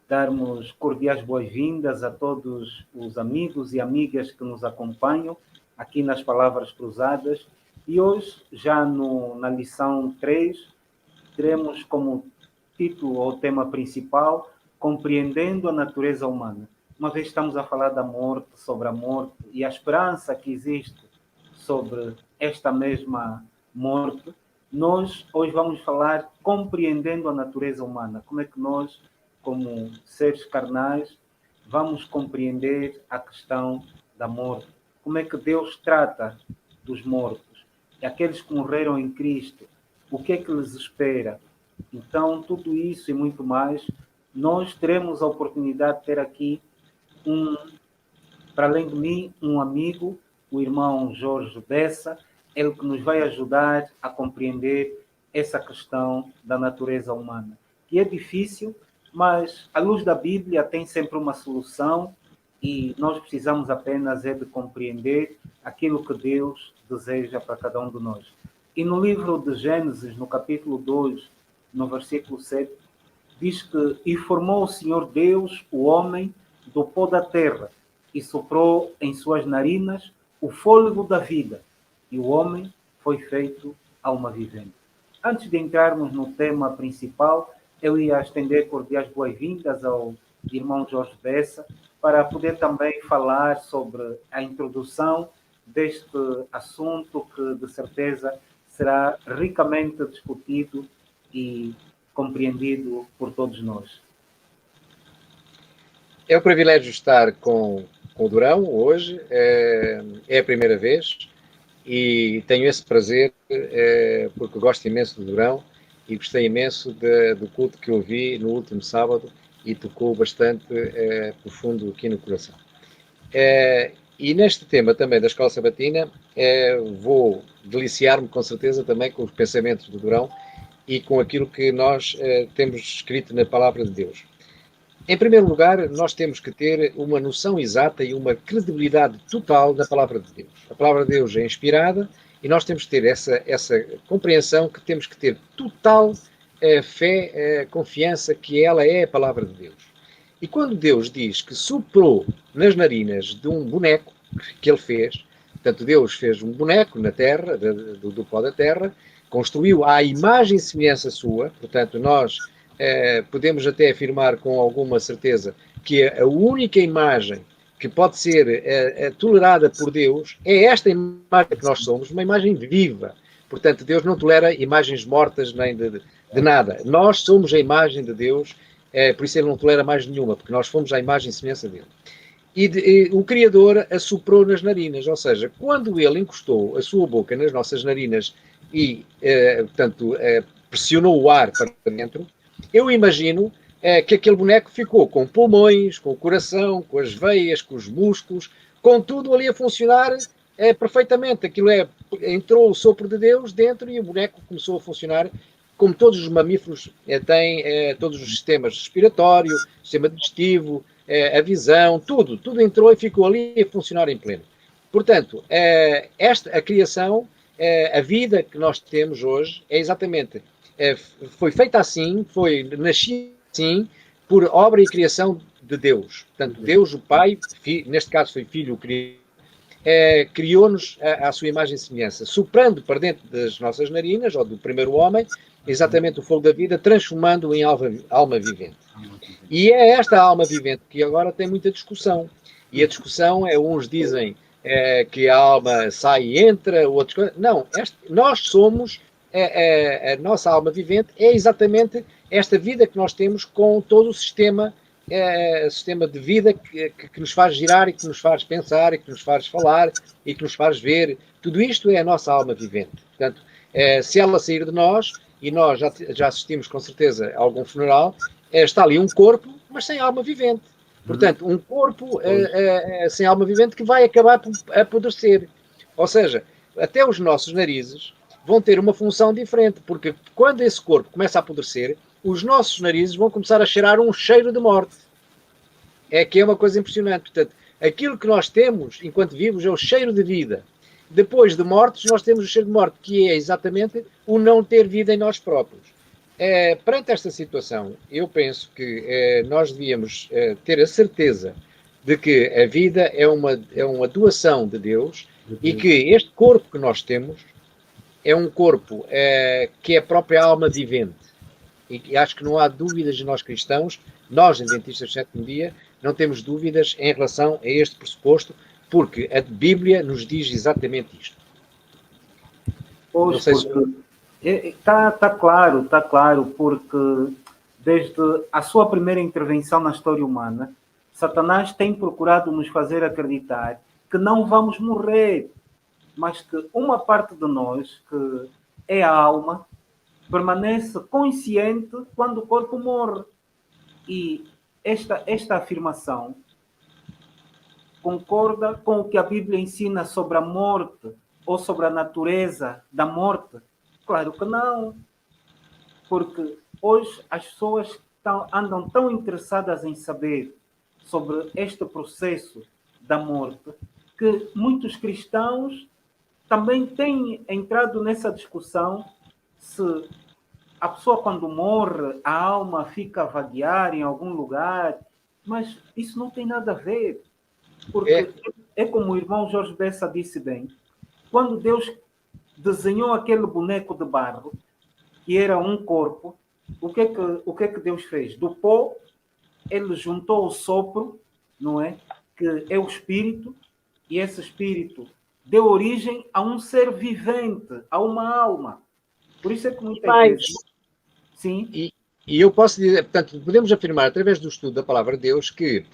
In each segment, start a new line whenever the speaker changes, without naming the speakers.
darmos cordiais boas-vindas a todos os amigos e amigas que nos acompanham aqui nas Palavras Cruzadas. E hoje, já na lição 3, teremos como título ou tema principal Compreendendo a Natureza Humana. Uma vez estamos a falar da morte, sobre a morte e a esperança que existe sobre esta mesma morte, nós hoje vamos falar compreendendo a natureza humana. Como é que nós, como seres carnais, vamos compreender a questão da morte? Como é que Deus trata dos mortos? E aqueles que morreram em Cristo, o que é que lhes espera? Então, tudo isso e muito mais, nós teremos a oportunidade de ter aqui, para além de mim, um amigo, o irmão Jorge Bessa, ele que nos vai ajudar a compreender essa questão da natureza humana, que é difícil, mas a luz da Bíblia tem sempre uma solução e nós precisamos apenas de compreender aquilo que Deus deseja para cada um de nós. E no livro de Gênesis, no capítulo 2, no versículo 7, diz que e formou o Senhor Deus o homem do pó da terra e soprou em suas narinas o fôlego da vida, e o homem foi feito alma vivente. Antes de entrarmos no tema principal, eu ia estender cordiais boas-vindas ao irmão Jorge Bessa, para poder também falar sobre a introdução deste assunto que, de certeza, será ricamente discutido e compreendido por todos nós.
É um privilégio estar com o Durão hoje, é a primeira vez e tenho esse prazer porque gosto imenso do Durão e gostei imenso do culto que ouvi no último sábado e tocou bastante profundo aqui no coração. E neste tema também da Escola Sabatina vou deliciar-me com certeza também com os pensamentos do Durão e com aquilo que nós temos escrito na Palavra de Deus. Em primeiro lugar, nós temos que ter uma noção exata e uma credibilidade total da Palavra de Deus. A Palavra de Deus é inspirada e nós temos que ter essa compreensão que temos que ter total fé, confiança que ela é a Palavra de Deus. E quando Deus diz que soprou nas narinas de um boneco que ele fez, portanto Deus fez um boneco na terra, do pó da terra, construiu à imagem e semelhança sua, portanto nós podemos até afirmar com alguma certeza que a única imagem que pode ser tolerada por Deus é esta imagem que nós somos, uma imagem viva. Portanto, Deus não tolera imagens mortas nem de nada. Nós somos a imagem de Deus, por isso Ele não tolera mais nenhuma, porque nós fomos à imagem e semelhança dele. E o Criador assoprou nas narinas, ou seja, quando Ele encostou a sua boca nas nossas narinas e, portanto, pressionou o ar para dentro, eu imagino que aquele boneco ficou com pulmões, com o coração, com as veias, com os músculos, com tudo ali a funcionar perfeitamente. Aquilo entrou o sopro de Deus dentro e o boneco começou a funcionar como todos os mamíferos têm, todos os sistemas respiratório, sistema digestivo, a visão, tudo entrou e ficou ali a funcionar em pleno. Portanto, a criação, a vida que nós temos hoje é exatamente foi feita assim, foi nascida assim, por obra e criação de Deus. Portanto, Deus, o Pai, neste caso foi Filho, o Criador, criou-nos à sua imagem e semelhança, soprando para dentro das nossas narinas, ou do primeiro homem, exatamente o fogo da vida, transformando-o em alma vivente. E é esta alma vivente que agora tem muita discussão. E a discussão uns dizem que a alma sai e entra, outros... Não, nós somos... a nossa alma vivente é exatamente esta vida que nós temos com todo o sistema de vida que nos faz girar e que nos faz pensar e que nos faz falar e que nos faz ver. Tudo isto é a nossa alma vivente. Portanto, se ela sair de nós, e nós já assistimos com certeza a algum funeral, está ali um corpo, mas sem alma vivente. Portanto, um corpo sem alma vivente que vai acabar por apodrecer. Ou seja, até os nossos narizes vão ter uma função diferente, porque quando esse corpo começa a apodrecer, os nossos narizes vão começar a cheirar um cheiro de morte. Que é uma coisa impressionante. Portanto, aquilo que nós temos enquanto vivos é o cheiro de vida. Depois de mortos, nós temos o cheiro de morte, que é exatamente o não ter vida em nós próprios. perante esta situação, eu penso que nós devíamos ter a certeza de que a vida é uma doação de Deus e que este corpo que nós temos é um corpo que é a própria alma vivente. E acho que não há dúvidas de nós cristãos, nós, adventistas do sétimo dia, não temos dúvidas em relação a este pressuposto, porque a Bíblia nos diz exatamente isto.
Pois, porque está claro, porque desde a sua primeira intervenção na história humana, Satanás tem procurado nos fazer acreditar que não vamos morrer, mas que uma parte de nós, que é a alma, permanece consciente quando o corpo morre. E esta afirmação concorda com o que a Bíblia ensina sobre a morte ou sobre a natureza da morte? Claro que não. Porque hoje as pessoas andam tão interessadas em saber sobre este processo da morte que muitos cristãos também têm entrado nessa discussão se a pessoa, quando morre, a alma fica a vaguear em algum lugar, mas isso não tem nada a ver. Porque é como o irmão Jorge Bessa disse bem, quando Deus desenhou aquele boneco de barro, que era um corpo, o que é que Deus fez? Do pó, ele juntou o sopro, não é? Que é o espírito, e esse espírito deu origem a um ser vivente, a uma alma. Por isso é que muitas vezes... Sim.
E eu posso dizer, portanto, podemos afirmar através do estudo da palavra de Deus que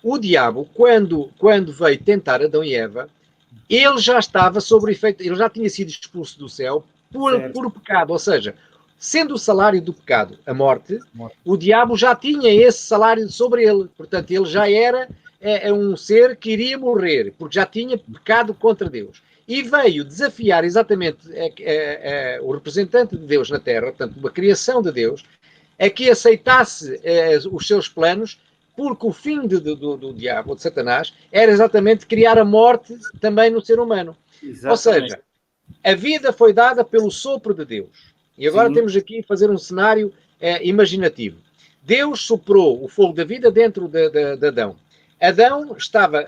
o diabo, quando veio tentar Adão e Eva, ele já estava sob o efeito, ele já tinha sido expulso do céu por pecado, ou seja, sendo o salário do pecado a morte, o diabo já tinha esse salário sobre ele, portanto ele já era um ser que iria morrer, porque já tinha pecado contra Deus. E veio desafiar exatamente o representante de Deus na Terra, portanto, uma criação de Deus, a que aceitasse os seus planos, porque o fim do diabo, de Satanás, era exatamente criar a morte também no ser humano. Exatamente. Ou seja, a vida foi dada pelo sopro de Deus. E agora temos aqui a fazer um cenário imaginativo. Deus soprou o fogo da vida dentro de Adão. Adão estava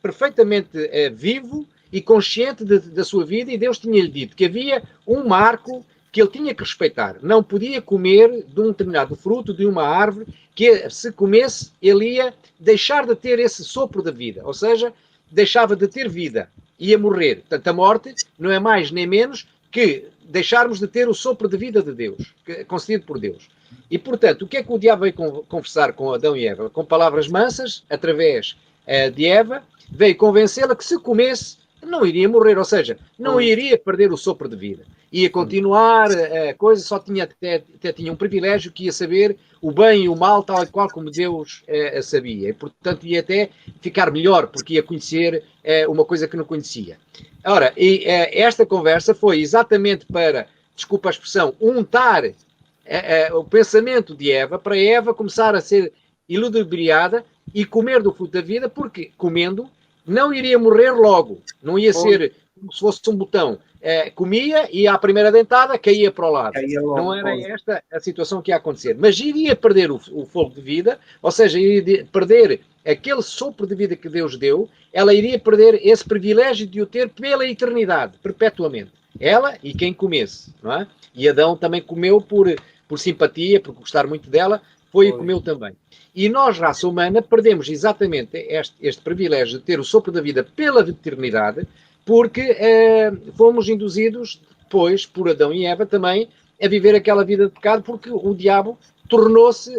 perfeitamente vivo e consciente da sua vida, e Deus tinha-lhe dito que havia um marco que ele tinha que respeitar. Não podia comer de um determinado fruto de uma árvore que, se comesse, ele ia deixar de ter esse sopro da vida. Ou seja, deixava de ter vida. Ia morrer. Portanto, a morte não é mais nem menos que deixarmos de ter o sopro de vida de Deus, concedido por Deus. E, portanto, o que é que o diabo veio conversar com Adão e Eva? Com palavras mansas, através de Eva, veio convencê-la que, se comesse, não iria morrer, ou seja, não iria perder o sopro de vida. Ia continuar a coisa, só tinha até tinha um privilégio que ia saber o bem e o mal, tal e qual como Deus sabia. E, portanto, ia até ficar melhor, porque ia conhecer uma coisa que não conhecia. Ora, esta conversa foi exatamente para, desculpa a expressão, untar o pensamento de Eva, para Eva começar a ser iludibriada e comer do fruto da vida, porque, comendo, não iria morrer logo. Não ia ser como se fosse um botão. Comia e à primeira dentada caía para o lado. Não era esta a situação que ia acontecer. Mas iria perder o fogo de vida, ou seja, iria perder aquele sopro de vida que Deus deu, ela iria perder esse privilégio de o ter pela eternidade, perpetuamente. Ela e quem comesse, não é? E Adão também comeu por simpatia, por gostar muito dela, foi e comeu também. E nós, raça humana, perdemos exatamente este privilégio de ter o sopro da vida pela eternidade, porque fomos induzidos depois, por Adão e Eva também, a viver aquela vida de pecado, porque o diabo tornou-se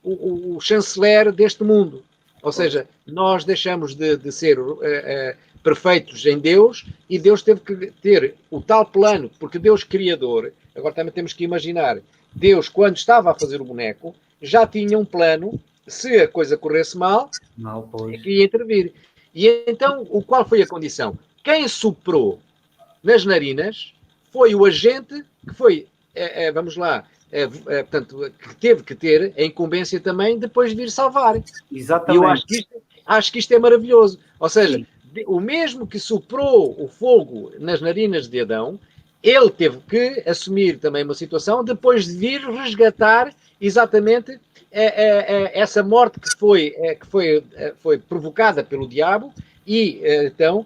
o chanceler deste mundo. Ou seja, nós deixamos de ser perfeitos em Deus, e Deus teve que ter o tal plano, porque Deus Criador, agora também temos que imaginar, Deus, quando estava a fazer o boneco, já tinha um plano, se a coisa corresse mal, é que ia intervir. E então, qual foi a condição? Quem soprou nas narinas foi o agente que foi, vamos lá, portanto, que teve que ter a incumbência também depois de vir salvar.
Exatamente.
E eu acho que isto é maravilhoso. Ou seja, o mesmo que soprou o fogo nas narinas de Adão, ele teve que assumir também uma situação depois de vir resgatar exatamente essa morte foi provocada pelo diabo e então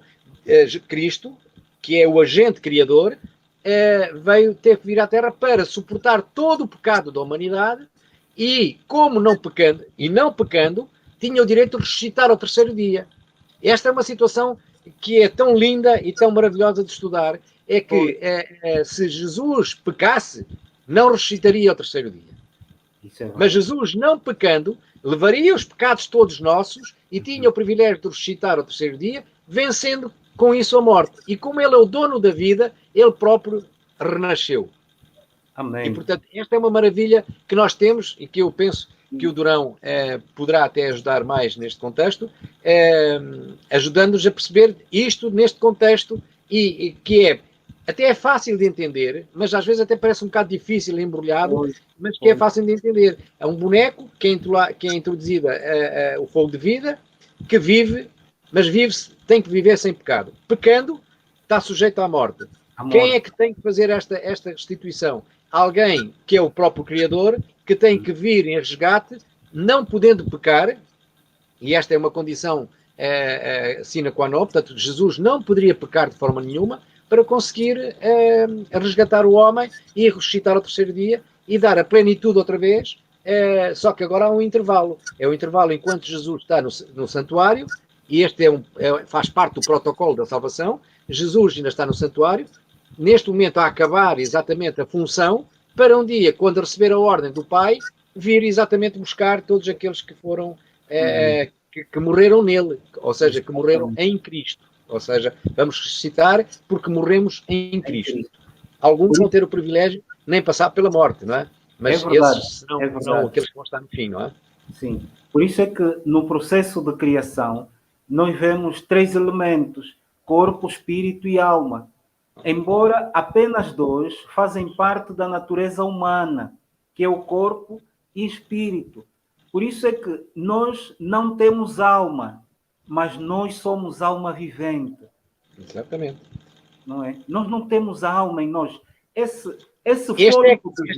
Cristo, que é o agente criador, veio ter que vir à Terra para suportar todo o pecado da humanidade e, como não pecando, tinha o direito de ressuscitar ao terceiro dia. Esta é uma situação que é tão linda e tão maravilhosa de estudar, é que se Jesus pecasse, não ressuscitaria ao terceiro dia. Mas Jesus, não pecando, levaria os pecados todos nossos e tinha o privilégio de ressuscitar ao terceiro dia, vencendo com isso a morte. E como ele é o dono da vida, ele próprio renasceu.
Amém.
E, portanto, esta é uma maravilha que nós temos e que eu penso que o Durão poderá até ajudar mais neste contexto, ajudando-nos a perceber isto neste contexto e que até é fácil de entender, mas às vezes até parece um bocado difícil, embrulhado, mas que é fácil de entender. É um boneco que é introduzido o fogo de vida, que vive, mas tem que viver sem pecado. Pecando, está sujeito à morte. Quem é que tem que fazer esta restituição? Alguém que é o próprio Criador, que tem que vir em resgate, não podendo pecar, e esta é uma condição sine qua non, portanto, Jesus não poderia pecar de forma nenhuma para conseguir resgatar o homem e ressuscitar ao terceiro dia e dar a plenitude outra vez, só que agora há um intervalo. É o intervalo enquanto Jesus está no santuário, e este faz parte do protocolo da salvação. Jesus ainda está no santuário, neste momento a acabar exatamente a função, para um dia, quando receber a ordem do Pai, vir exatamente buscar todos aqueles que foram que morreram nele, ou seja, que morreram em Cristo. Ou seja, vamos ressuscitar porque morremos em Cristo. Alguns vão ter o privilégio nem passar pela morte, não é? Mas esses serão aqueles que vão estar no fim, não é?
Sim. Por isso é que no processo de criação nós vemos 3 elementos: corpo, espírito e alma. Embora apenas 2 fazem parte da natureza humana, que é o corpo e espírito. Por isso é que nós não temos alma, mas nós somos alma vivente.
Exatamente.
Não é? Nós não temos alma em nós. Esta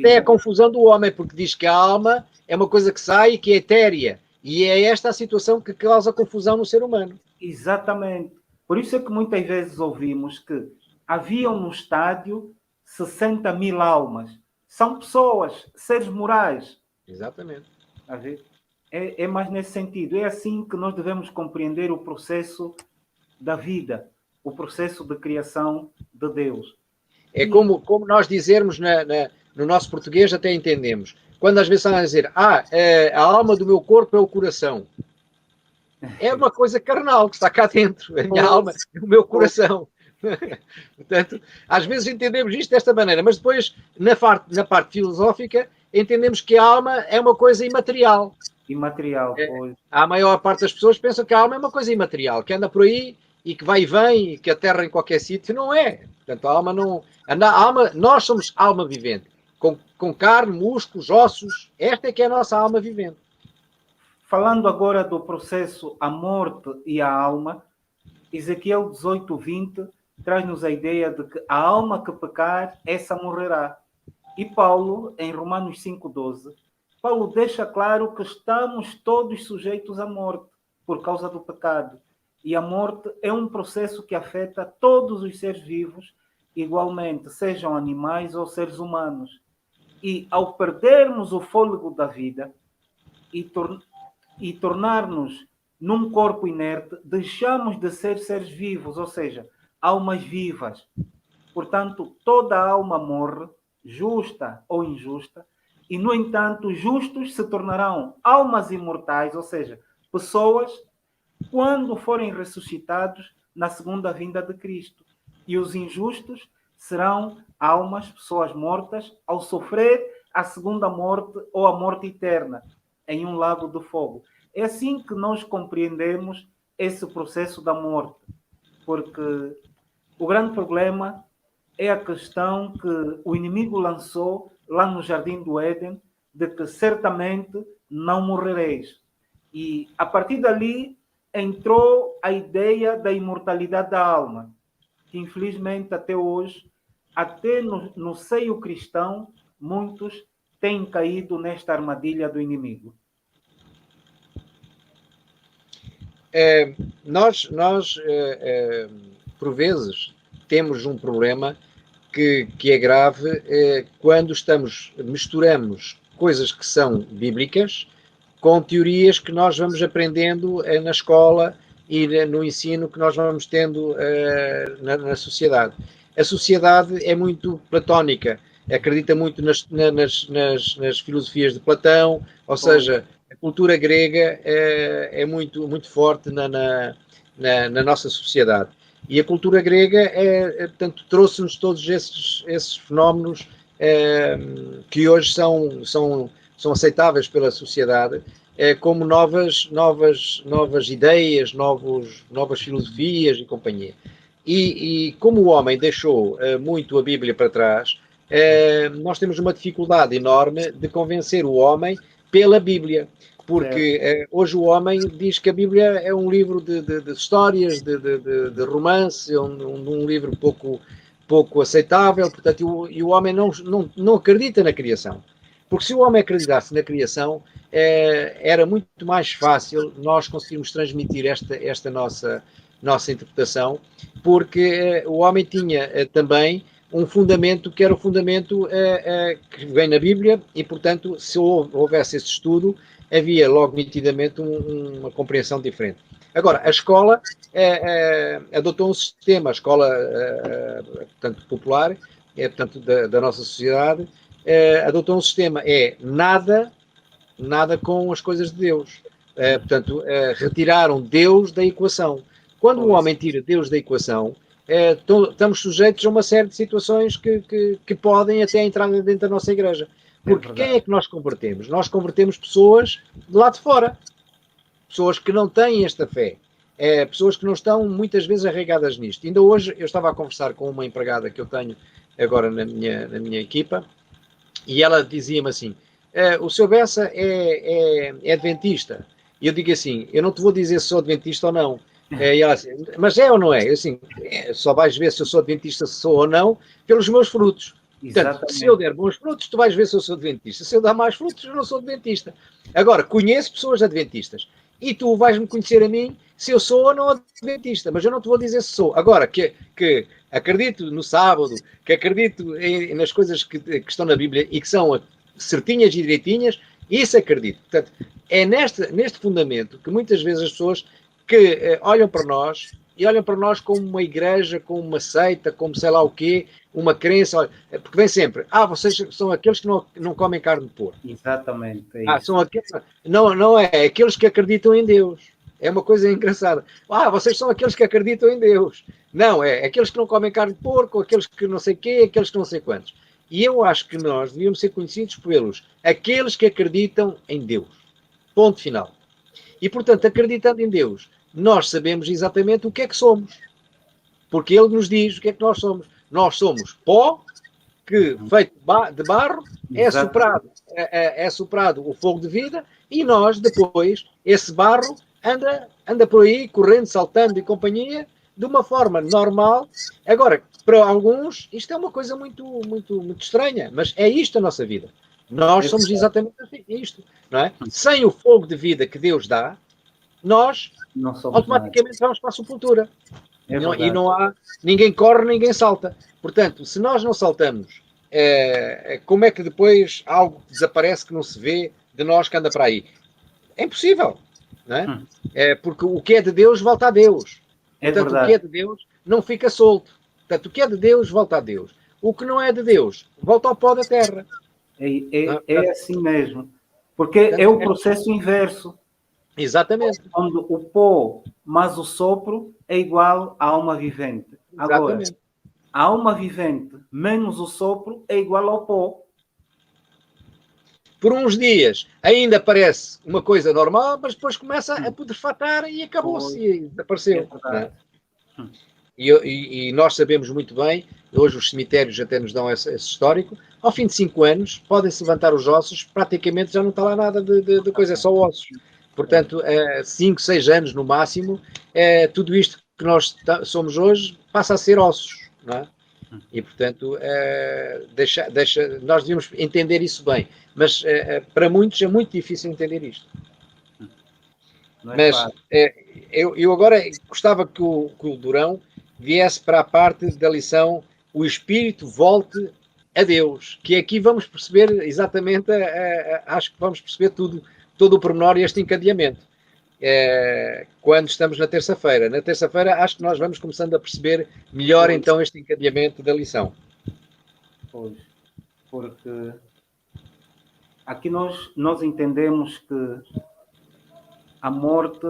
é a confusão do homem, porque diz que a alma é uma coisa que sai e que é etérea. E é esta a situação que causa confusão no ser humano.
Exatamente. Por isso é que muitas vezes ouvimos que haviam no estádio 60.000 almas. São pessoas, seres morais.
Exatamente.
É mais nesse sentido. É assim que nós devemos compreender o processo da vida, o processo de criação de Deus.
É como nós dizermos no nosso português, até entendemos. Quando às vezes estão a dizer, a alma do meu corpo é o coração. É uma coisa carnal que está cá dentro. A minha alma é o meu coração. Portanto, às vezes entendemos isto desta maneira, mas depois, na parte filosófica, entendemos que a alma é uma coisa imaterial.
Imaterial, pois.
A maior parte das pessoas pensa que a alma é uma coisa imaterial, que anda por aí e que vai e vem, e que aterra em qualquer sítio. Não é. Portanto, a alma não... nós somos alma vivente, com carne, músculos, ossos. Esta é que é a nossa alma vivente.
Falando agora do processo a morte e a alma, Ezequiel 18:20 traz-nos a ideia de que a alma que pecar, essa morrerá. E Paulo, em Romanos 5:12, Paulo deixa claro que estamos todos sujeitos à morte por causa do pecado. E a morte é um processo que afeta todos os seres vivos igualmente, sejam animais ou seres humanos. E ao perdermos o fôlego da vida e tornar-nos num corpo inerte, deixamos de ser seres vivos, ou seja, almas vivas. Portanto, toda alma morre, justa ou injusta, e, no entanto, justos se tornarão almas imortais, ou seja, pessoas, quando forem ressuscitados na segunda vinda de Cristo. E os injustos serão almas, pessoas mortas, ao sofrer a segunda morte ou a morte eterna, em um lago de fogo. É assim que nós compreendemos esse processo da morte, porque o grande problema é a questão que o inimigo lançou lá no Jardim do Éden, de que certamente não morrereis. E a partir dali entrou a ideia da imortalidade da alma, que infelizmente até hoje até no seio cristão, muitos têm caído nesta armadilha do inimigo.
Nós por vezes, temos um problema que é grave quando misturamos coisas que são bíblicas com teorias que nós vamos aprendendo na escola e no ensino que nós vamos tendo na sociedade. A sociedade é muito platónica, acredita muito nas filosofias de Platão, ou seja, a cultura grega é muito, muito forte na nossa sociedade. E a cultura grega portanto, trouxe-nos todos esses fenómenos que hoje são aceitáveis pela sociedade como novas ideias, novas filosofias e companhia. E como o homem deixou muito a Bíblia para trás, nós temos uma dificuldade enorme de convencer o homem pela Bíblia. Porque hoje o homem diz que a Bíblia é um livro de histórias, de romance, um livro pouco aceitável, portanto, e o homem não acredita na criação. Porque se o homem acreditasse na criação, era muito mais fácil nós conseguirmos transmitir esta nossa interpretação, porque o homem tinha também um fundamento que era o fundamento que vem na Bíblia e, portanto, se houvesse esse estudo, havia logo nitidamente uma compreensão diferente. Agora, a escola adotou um sistema, a escola portanto, popular, portanto, da nossa sociedade, adotou um sistema, nada com as coisas de Deus. Portanto, retiraram Deus da equação. Quando o homem tira Deus da equação, estamos sujeitos a uma série de situações que podem até entrar dentro da nossa igreja. Porque quem é que nós convertemos? Nós convertemos pessoas de lá de fora. Pessoas que não têm esta fé. Pessoas que não estão muitas vezes arraigadas nisto. Ainda hoje eu estava a conversar com uma empregada que eu tenho agora na minha equipa e ela dizia-me assim, o Sr. Bessa é adventista. E eu digo assim, eu não te vou dizer se sou adventista ou não. E ela assim, mas é ou não é? Eu assim, só vais ver se eu sou adventista, se sou ou não, pelos meus frutos. Portanto, se eu der bons frutos, tu vais ver se eu sou adventista. Se eu dar mais frutos, eu não sou adventista. Agora, conheço pessoas adventistas. E tu vais-me conhecer a mim se eu sou ou não adventista. Mas eu não te vou dizer se sou. Agora, que acredito no sábado, que acredito nas coisas que estão na Bíblia e que são certinhas e direitinhas, isso acredito. Portanto, é neste fundamento que muitas vezes as pessoas que olham para nós e olham para nós como uma igreja, como uma seita, como sei lá o quê, uma crença, porque vem sempre, vocês são aqueles que não comem carne de porco.
Exatamente. É
são aqueles, não é aqueles que acreditam em Deus. É uma coisa engraçada. Vocês são aqueles que acreditam em Deus. Não, é aqueles que não comem carne de porco, aqueles que não sei quê, aqueles que não sei quantos. E eu acho que nós devíamos ser conhecidos pelos aqueles que acreditam em Deus. Ponto final. E, portanto, acreditando em Deus, nós sabemos exatamente o que é que somos. Porque Ele nos diz o que é que nós somos. Nós somos pó, que feito de barro, é soprado o fogo de vida, e nós, depois, esse barro anda por aí, correndo, saltando e companhia, de uma forma normal. Agora, para alguns, isto é uma coisa muito, muito, muito estranha, mas é isto a nossa vida. Nós somos exatamente isto, não é? Sem o fogo de vida que Deus dá, nós automaticamente vamos para a sepultura. E não há, ninguém corre, ninguém salta. Portanto, se nós não saltamos, como é que depois algo desaparece que não se vê de nós que anda para aí? É impossível, não é? Porque o que é de Deus volta a Deus. Portanto, o que é de Deus não fica solto. Portanto, o que é de Deus volta a Deus. O que não é de Deus volta ao pó da terra.
É assim mesmo. Porque é o processo inverso.
Exatamente.
Onde o pó mais o sopro é igual à alma vivente. Agora, a alma vivente menos o sopro é igual ao pó.
Por uns dias ainda parece uma coisa normal, mas depois começa a putrefatar e acabou-se e desapareceu. E nós sabemos muito bem, hoje os cemitérios até nos dão esse histórico, ao fim de 5 anos podem-se levantar os ossos, praticamente já não está lá nada de coisa, é só ossos. Portanto, 5, 6 anos no máximo, tudo isto que nós somos hoje passa a ser ossos, não é? E, portanto, nós devemos entender isso bem. Mas para muitos é muito difícil entender isto.
Não é
Mas
fácil.
eu agora gostava que o Durão viesse para a parte da lição o Espírito volte a Deus, que aqui vamos perceber exatamente, acho que vamos perceber tudo, todo o pormenor e este encadeamento. Quando estamos na terça-feira. Na terça-feira acho que nós vamos começando a perceber melhor então este encadeamento da lição.
Pois, porque aqui nós entendemos que a morte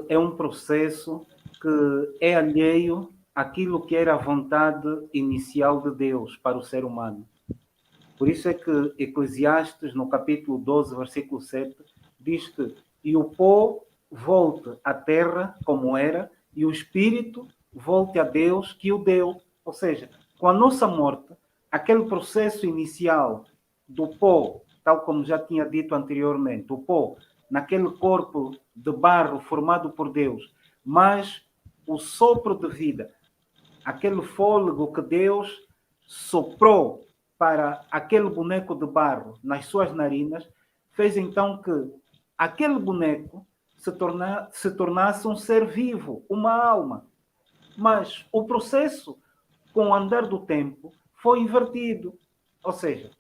é um processo que é alheio àquilo que era a vontade inicial de Deus para o ser humano. Por isso é que Eclesiastes, no capítulo 12, versículo 7, diz que e o pó volte à terra como era, e o espírito volte a Deus que o deu. Ou seja, com a nossa morte, aquele processo inicial do pó, tal como já tinha dito anteriormente, o pó, naquele corpo de barro formado por Deus, mas o sopro de vida, aquele fôlego que Deus soprou para aquele boneco de barro nas suas narinas, fez então que aquele boneco se tornasse um ser vivo, uma alma. Mas o processo, com o andar do tempo, foi invertido. Ou seja,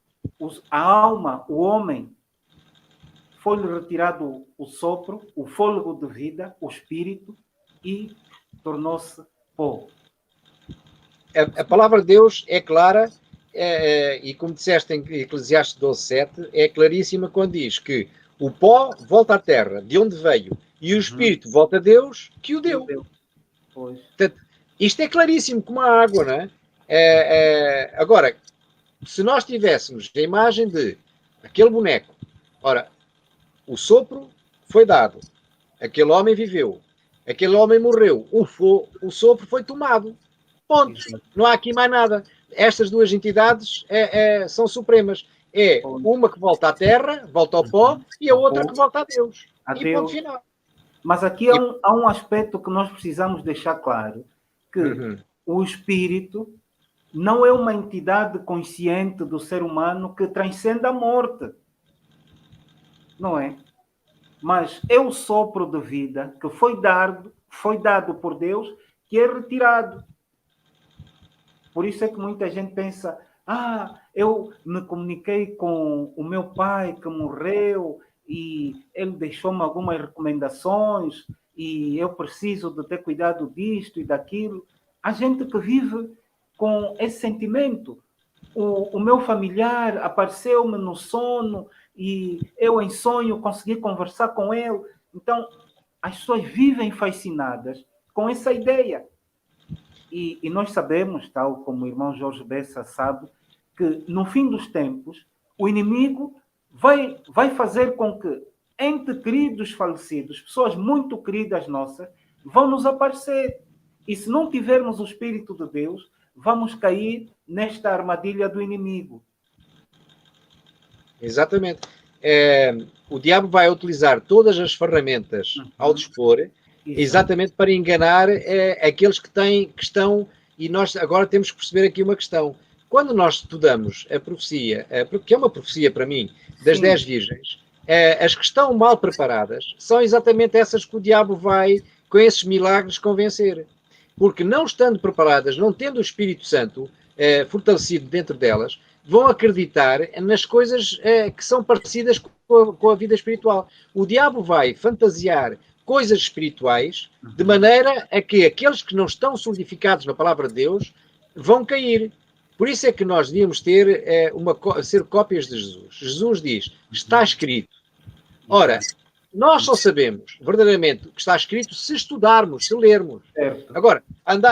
a alma, o homem, foi-lhe retirado o sopro, o fôlego de vida, o espírito, e tornou-se pó.
A palavra de Deus é clara, e como disseste em Eclesiastes 12:7, é claríssima quando diz que o pó volta à terra, de onde veio, e o espírito volta a Deus, que o deu. Portanto, isto é claríssimo como a água, não é? Agora, se nós tivéssemos a imagem de aquele boneco, ora, o sopro foi dado, aquele homem viveu, aquele homem morreu, o sopro foi tomado. Ponto. Não há aqui mais nada. Estas duas entidades são supremas. É uma que volta à terra, volta ao pó, e a outra que volta a Deus. E ponto final.
Mas aqui há um aspecto que nós precisamos deixar claro, que o espírito não é uma entidade consciente do ser humano que transcende a morte. Não é? Mas é o sopro de vida que foi dado por Deus, que é retirado. Por isso é que muita gente pensa, eu me comuniquei com o meu pai que morreu e ele deixou-me algumas recomendações e eu preciso de ter cuidado disto e daquilo. A gente que vive com esse sentimento. O meu familiar apareceu-me no sono e eu em sonho consegui conversar com ele. Então, as pessoas vivem fascinadas com essa ideia. E nós sabemos, tal como o irmão Jorge Bessa sabe, que no fim dos tempos, o inimigo vai fazer com que entes queridos falecidos, pessoas muito queridas nossas, vão nos aparecer. E se não tivermos o Espírito de Deus, vamos cair nesta armadilha do inimigo.
Exatamente. O diabo vai utilizar todas as ferramentas ao dispor, exatamente para enganar aqueles que estão, e nós agora temos que perceber aqui uma questão. Quando nós estudamos a profecia, porque é uma profecia para mim, das 10 virgens, as que estão mal preparadas são exatamente essas que o diabo vai, com esses milagres, convencer. Porque não estando preparadas, não tendo o Espírito Santo fortalecido dentro delas, vão acreditar nas coisas que são parecidas com a vida espiritual. O diabo vai fantasiar coisas espirituais de maneira a que aqueles que não estão solidificados na palavra de Deus vão cair. Por isso é que nós devíamos ser cópias de Jesus. Jesus diz, está escrito. Ora, nós só sabemos verdadeiramente o que está escrito se estudarmos, se lermos.
Certo.
Agora,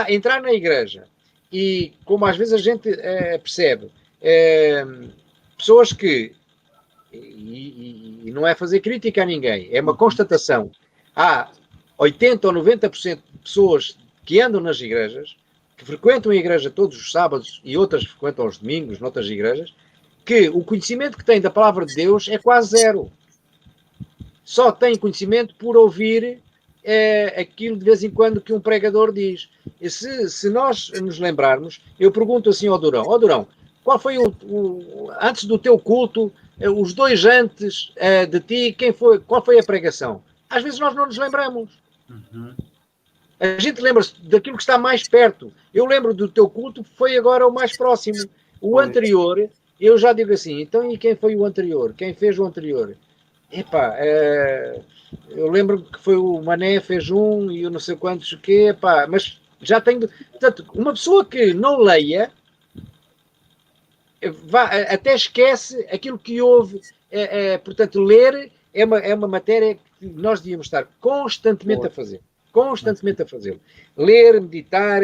entrar na igreja e, como às vezes a gente percebe, pessoas que, e não é fazer crítica a ninguém, é uma constatação, há 80% ou 90% de pessoas que andam nas igrejas, que frequentam a igreja todos os sábados e outras frequentam aos domingos noutras igrejas, que o conhecimento que têm da palavra de Deus é quase zero. Só têm conhecimento por ouvir aquilo de vez em quando que um pregador diz. E se nós nos lembrarmos, eu pergunto assim ao Durão, qual foi antes do teu culto, os dois antes de ti, qual foi a pregação? Às vezes nós não nos lembramos.
Uhum.
A gente lembra-se daquilo que está mais perto. Eu lembro do teu culto, foi agora o mais próximo. O anterior, eu já digo assim, então e quem foi o anterior? Quem fez o anterior? Epá, eu lembro que foi o Mané, fez um e eu não sei quantos que, epá, mas já tenho... Portanto, uma pessoa que não leia, até esquece aquilo que houve. Portanto, ler é uma matéria que nós devíamos estar constantemente a fazer. Constantemente a fazê-lo. Ler, meditar,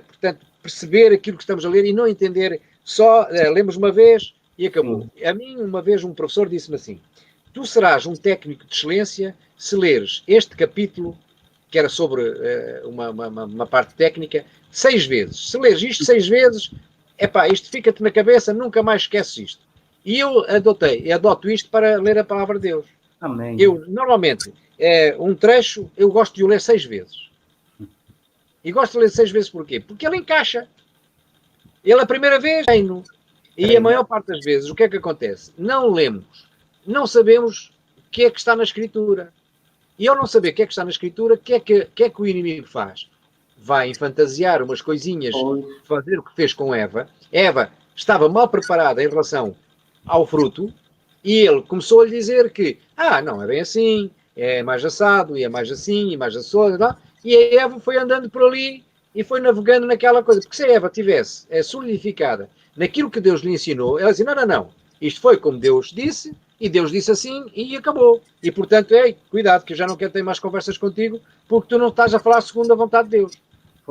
portanto, perceber aquilo que estamos a ler e não entender só, lemos uma vez e acabou. A mim, uma vez, um professor disse-me assim, tu serás um técnico de excelência se leres este capítulo, que era sobre uma parte técnica, 6 vezes. Se leres isto 6 vezes, epá, isto fica-te na cabeça, nunca mais esqueces isto. E eu adoto isto para ler a palavra de Deus.
Amém.
Eu, normalmente, um trecho, eu gosto de o ler 6 vezes. E gosto de ler 6 vezes porquê? Porque ele encaixa. Ele, a primeira vez, treino. E a maior parte das vezes, o que é que acontece? Não lemos. Não sabemos o que é que está na Escritura. E ao não saber o que é que está na Escritura, o que é que o inimigo faz? Vai fantasiar umas coisinhas, fazer o que fez com Eva. Eva estava mal preparada em relação ao fruto, e ele começou a lhe dizer que, não é bem assim, é mais assado, e é mais assim, e mais assado, e a Eva foi andando por ali e foi navegando naquela coisa. Porque se a Eva tivesse solidificada naquilo que Deus lhe ensinou, ela dizia, não, isto foi como Deus disse, e Deus disse assim, e acabou. E, portanto, cuidado, que eu já não quero ter mais conversas contigo, porque tu não estás a falar segundo a vontade de Deus.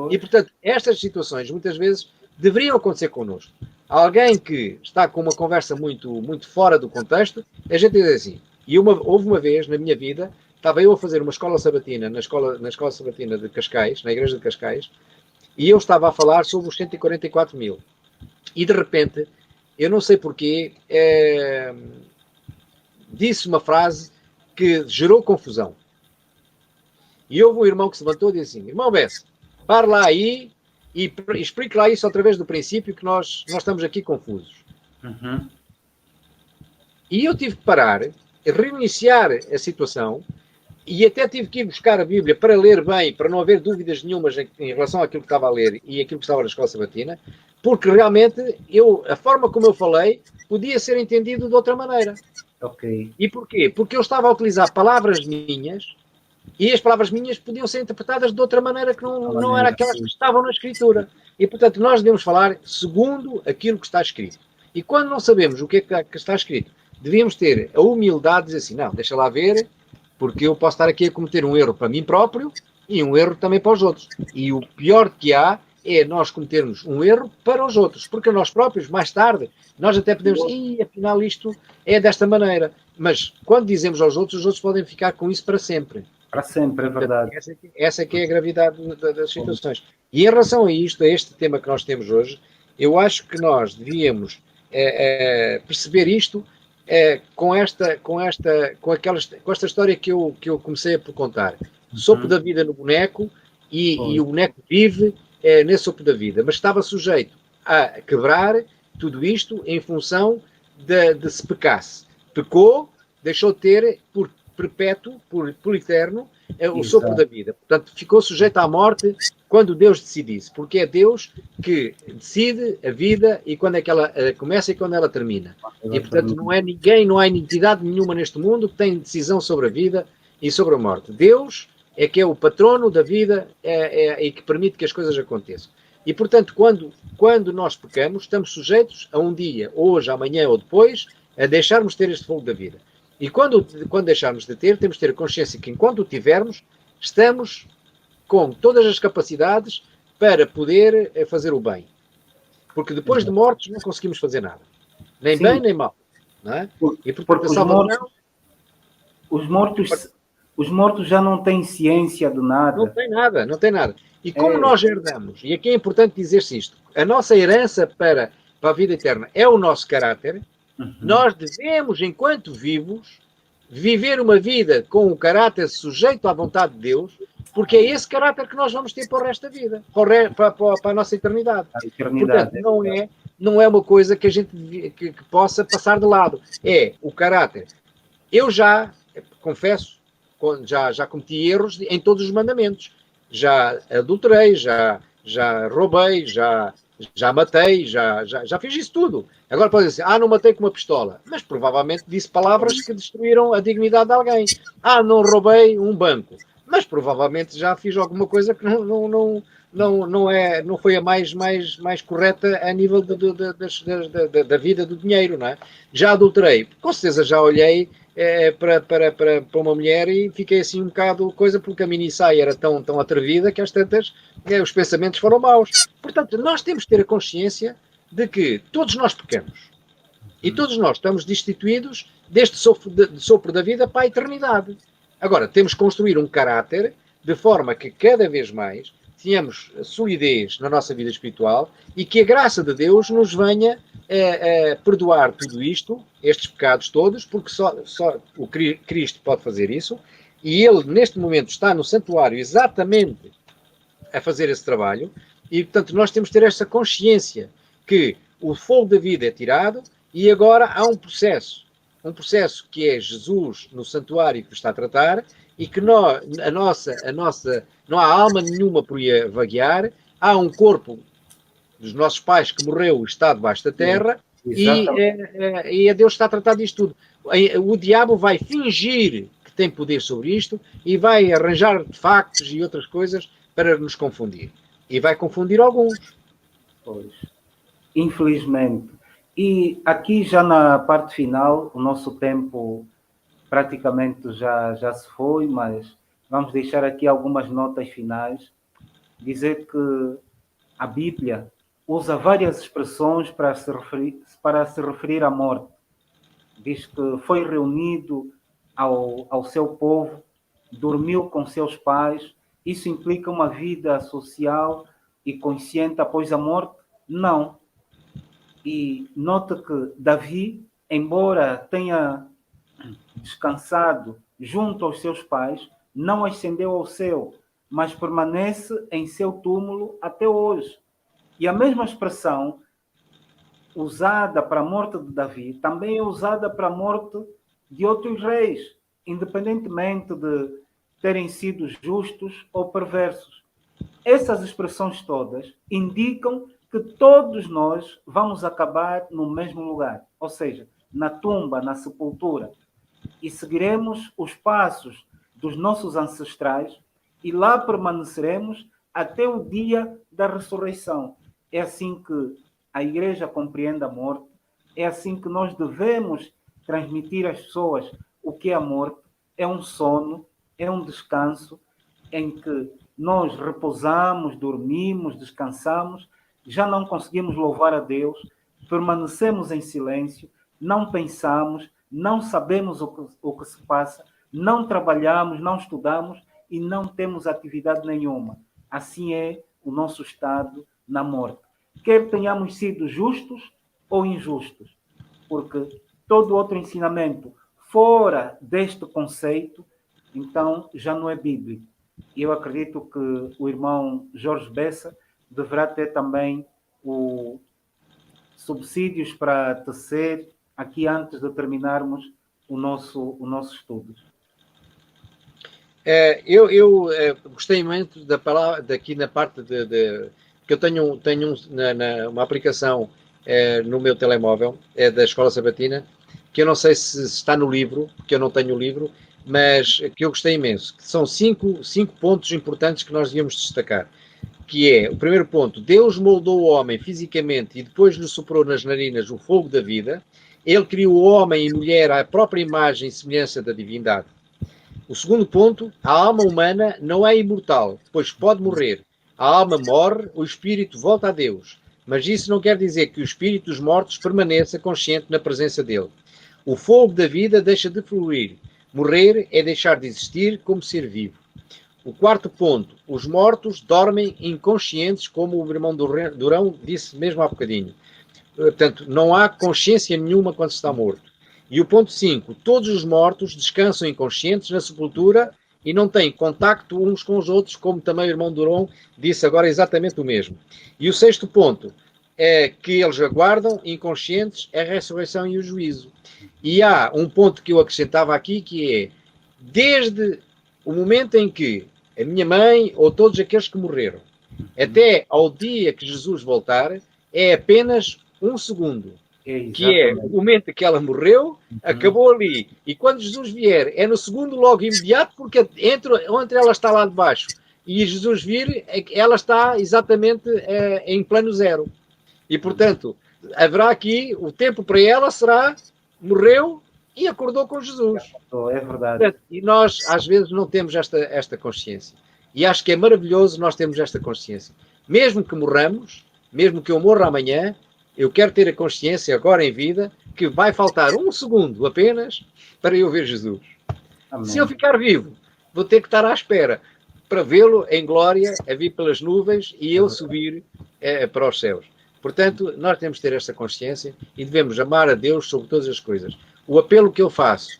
E, portanto, estas situações, muitas vezes, deveriam acontecer connosco. Alguém que está com uma conversa muito, muito fora do contexto, a gente diz assim, e houve uma vez na minha vida, estava eu a fazer uma escola sabatina, na escola sabatina de Cascais, na igreja de Cascais, e eu estava a falar sobre os 144 mil. E, de repente, eu não sei porquê, disse uma frase que gerou confusão. E houve um irmão que se levantou e disse assim, irmão Bess, para lá aí e explique lá isso outra vez do princípio, que nós estamos aqui confusos.
Uhum.
E eu tive que parar, reiniciar a situação, e até tive que ir buscar a Bíblia para ler bem, para não haver dúvidas nenhumas em relação àquilo que estava a ler e aquilo que estava na escola sabatina, porque realmente a forma como eu falei podia ser entendido de outra maneira.
Ok.
E porquê? Porque eu estava a utilizar palavras minhas, e as palavras minhas podiam ser interpretadas de outra maneira que não era aquelas que estavam na Escritura. E, portanto, nós devemos falar segundo aquilo que está escrito. E quando não sabemos o que é que está escrito, devíamos ter a humildade de dizer assim, não, deixa lá ver, porque eu posso estar aqui a cometer um erro para mim próprio e um erro também para os outros. E o pior que há é nós cometermos um erro para os outros, porque nós próprios, mais tarde, nós até podemos dizer, afinal isto é desta maneira. Mas quando dizemos aos outros, os outros podem ficar com isso para sempre.
Para sempre, é verdade.
Essa que é a gravidade das situações. E em relação a isto, a este tema que nós temos hoje, eu acho que nós devíamos perceber isto com esta história que eu comecei a contar. Sopro da vida no boneco e o boneco vive nesse sopro da vida, mas estava sujeito a quebrar tudo isto em função de se pecasse. Pecou, deixou de ter por perpétuo, por eterno, o sopro da vida. Portanto, ficou sujeito à morte quando Deus decidisse, porque é Deus que decide a vida e quando é que ela começa e quando ela termina. E, portanto, não é ninguém, não há entidade nenhuma neste mundo que tem decisão sobre a vida e sobre a morte. Deus é que é o patrono da vida e que permite que as coisas aconteçam. E, portanto, quando nós pecamos, estamos sujeitos a um dia, hoje, amanhã ou depois, a deixarmos ter este fogo da vida. E quando deixarmos de ter, temos de ter consciência que enquanto o tivermos, estamos com todas as capacidades para poder fazer o bem. Porque depois de mortos não conseguimos fazer nada. Nem bem, nem mal. Não é? E
porque os mortos já não têm ciência de nada.
Não tem nada. E como nós herdamos, e aqui é importante dizer-se isto, a nossa herança para a vida eterna é o nosso caráter. Nós devemos, enquanto vivos, viver uma vida com um caráter sujeito à vontade de Deus, porque é esse caráter que nós vamos ter para o resto da vida, para a nossa eternidade.
A eternidade.
Portanto, não é uma coisa que a gente que possa passar de lado. É o caráter. Eu já, confesso, já cometi erros em todos os mandamentos. Já adulterei, já roubei, já matei, já fiz isso tudo. Agora pode dizer, não matei com uma pistola. Mas provavelmente disse palavras que destruíram a dignidade de alguém. Não roubei um banco. Mas provavelmente já fiz alguma coisa que não foi a mais correta a nível da vida do dinheiro, não é? Já adulterei. Com certeza já olhei para uma mulher e fiquei assim um bocado coisa, porque a minissaia era tão atrevida que às tantas os pensamentos foram maus. Portanto, nós temos que ter a consciência de que todos nós pecamos. E todos nós estamos destituídos deste sopro da vida para a eternidade. Agora, temos que construir um caráter de forma que cada vez mais tenhamos solidez na nossa vida espiritual e que a graça de Deus nos venha a perdoar tudo isto, estes pecados todos, porque só o Cristo pode fazer isso, e Ele, neste momento, está no santuário exatamente a fazer esse trabalho, e, portanto, nós temos que ter esta consciência que o fogo da vida é tirado e agora há um processo que é Jesus no santuário que está a tratar e que não há alma nenhuma por aí a vaguear, há um corpo dos nossos pais que morreu e está debaixo da terra e a Deus está a tratar disto tudo. O diabo vai fingir que tem poder sobre isto e vai arranjar factos e outras coisas para nos confundir. E vai confundir alguns.
Pois. Infelizmente. E aqui já na parte final, o nosso tempo praticamente já se foi, mas vamos deixar aqui algumas notas finais. Dizer que a Bíblia usa várias expressões para se referir à morte. Diz que foi reunido ao seu povo, dormiu com seus pais. Isso implica uma vida social e consciente após a morte? Não. E nota que Davi, embora tenha descansado junto aos seus pais, não ascendeu ao céu, mas permanece em seu túmulo até hoje. E a mesma expressão usada para a morte de Davi também é usada para a morte de outros reis, independentemente de terem sido justos ou perversos. Essas expressões todas indicam que todos nós vamos acabar no mesmo lugar, ou seja, na tumba, na sepultura, e seguiremos os passos dos nossos ancestrais e lá permaneceremos até o dia da ressurreição. É assim que a Igreja compreende a morte, é assim que nós devemos transmitir às pessoas o que é a morte. É um sono, é um descanso em que nós repousamos, dormimos, descansamos, já não conseguimos louvar a Deus, permanecemos em silêncio, não pensamos, não sabemos o que se passa, não trabalhamos, não estudamos e não temos atividade nenhuma. Assim é o nosso estado na morte. Quer tenhamos sido justos ou injustos, porque todo outro ensinamento fora deste conceito, então já não é bíblico. Eu acredito que o irmão Jorge Bessa deverá ter também subsídios para tecer aqui antes de terminarmos o nosso estudo.
Eu gostei muito da palavra daqui na parte que eu tenho uma aplicação no meu telemóvel, da Escola Sabatina, que eu não sei se está no livro, porque eu não tenho o livro, mas que eu gostei imenso, que são cinco pontos importantes que nós devíamos destacar, que é, o primeiro ponto, Deus moldou o homem fisicamente e depois lhe soprou nas narinas o fogo da vida. Ele criou o homem e mulher à própria imagem e semelhança da divindade. O segundo ponto, a alma humana não é imortal, pois pode morrer. A alma morre, o espírito volta a Deus. Mas isso não quer dizer que o espírito dos mortos permaneça consciente na presença dele. O fogo da vida deixa de fluir. Morrer é deixar de existir como ser vivo. O quarto ponto, os mortos dormem inconscientes, como o irmão Durão disse mesmo há bocadinho. Portanto, não há consciência nenhuma quando se está morto. E o ponto 5, todos os mortos descansam inconscientes na sepultura e não têm contacto uns com os outros, como também o irmão Durão disse agora exatamente o mesmo. E o 6º ponto é que eles aguardam inconscientes a ressurreição e o juízo. E há um ponto que eu acrescentava aqui, que é, desde o momento em que a minha mãe ou todos aqueles que morreram, até ao dia que Jesus voltar, é apenas um segundo. Que é o momento que ela morreu, acabou ali. E quando Jesus vier, é no segundo logo imediato, porque entre ela está lá debaixo e Jesus vir, ela está exatamente em plano zero. E, portanto, haverá aqui, o tempo para ela será, morreu e acordou com Jesus.
É verdade.
Portanto, e nós, às vezes, não temos esta consciência. E acho que é maravilhoso nós termos esta consciência. Mesmo que morramos, mesmo que eu morra amanhã, eu quero ter a consciência, agora em vida, que vai faltar um segundo apenas para eu ver Jesus. Amém. Se eu ficar vivo, vou ter que estar à espera para vê-lo em glória, a vir pelas nuvens e eu subir para os céus. Portanto, nós temos que ter esta consciência e devemos amar a Deus sobre todas as coisas. O apelo que eu faço,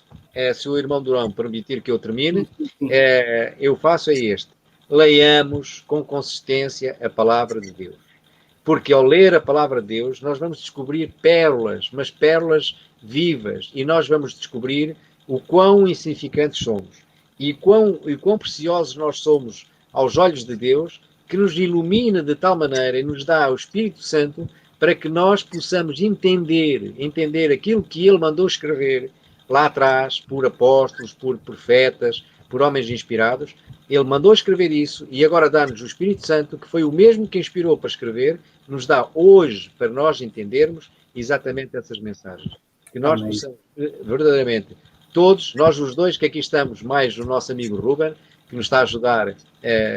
se o irmão Durão permitir que eu termine, eu faço este. Leiamos com consistência a palavra de Deus. Porque ao ler a palavra de Deus, nós vamos descobrir pérolas, mas pérolas vivas. E nós vamos descobrir o quão insignificantes somos. E quão preciosos nós somos aos olhos de Deus, que nos ilumina de tal maneira e nos dá o Espírito Santo para que nós possamos entender aquilo que Ele mandou escrever lá atrás, por apóstolos, por profetas, por homens inspirados. Ele mandou escrever isso e agora dá-nos o Espírito Santo, que foi o mesmo que inspirou para escrever, nos dá hoje para nós entendermos exatamente essas mensagens. Que nós possamos, verdadeiramente, todos, nós os dois que aqui estamos, mais o nosso amigo Ruben, que nos está a ajudar,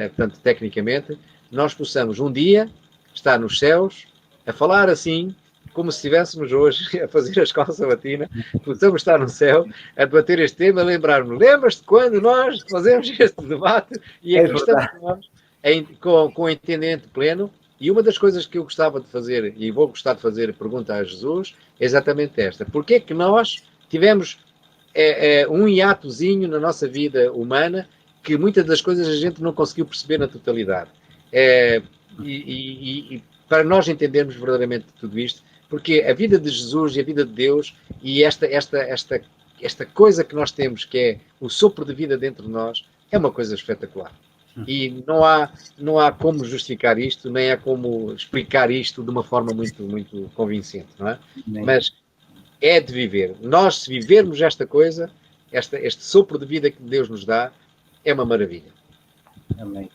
portanto, tecnicamente, nós possamos um dia estar nos céus, a falar assim, como se estivéssemos hoje a fazer a escola sabatina, possamos estar no céu, a debater este tema, a lembrar-nos. Lembras-te quando nós fazemos este debate e aqui estamos nós, com entendimento pleno? E uma das coisas que eu gostava de fazer, e vou gostar de fazer pergunta a Jesus, é exatamente esta. Porquê que nós tivemos um hiatozinho na nossa vida humana que muitas das coisas a gente não conseguiu perceber na totalidade? E para nós entendermos verdadeiramente tudo isto, porque a vida de Jesus e a vida de Deus e esta coisa que nós temos, que é o sopro de vida dentro de nós, é uma coisa espetacular. E não há como justificar isto, nem há como explicar isto de uma forma muito, muito convincente, não é? Mas é de viver. Nós, se vivermos esta coisa, este sopro de vida que Deus nos dá, é uma maravilha.
Amém.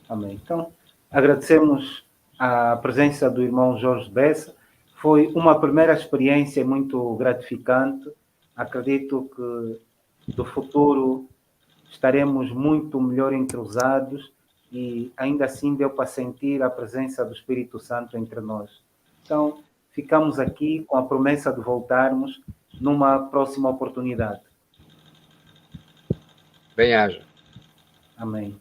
Amém. Então, agradecemos a presença do irmão Jorge Bessa. Foi uma primeira experiência muito gratificante. Acredito que do futuro estaremos muito melhor entrosados e ainda assim deu para sentir a presença do Espírito Santo entre nós. Então, ficamos aqui com a promessa de voltarmos numa próxima oportunidade.
Bem-haja.
Amém.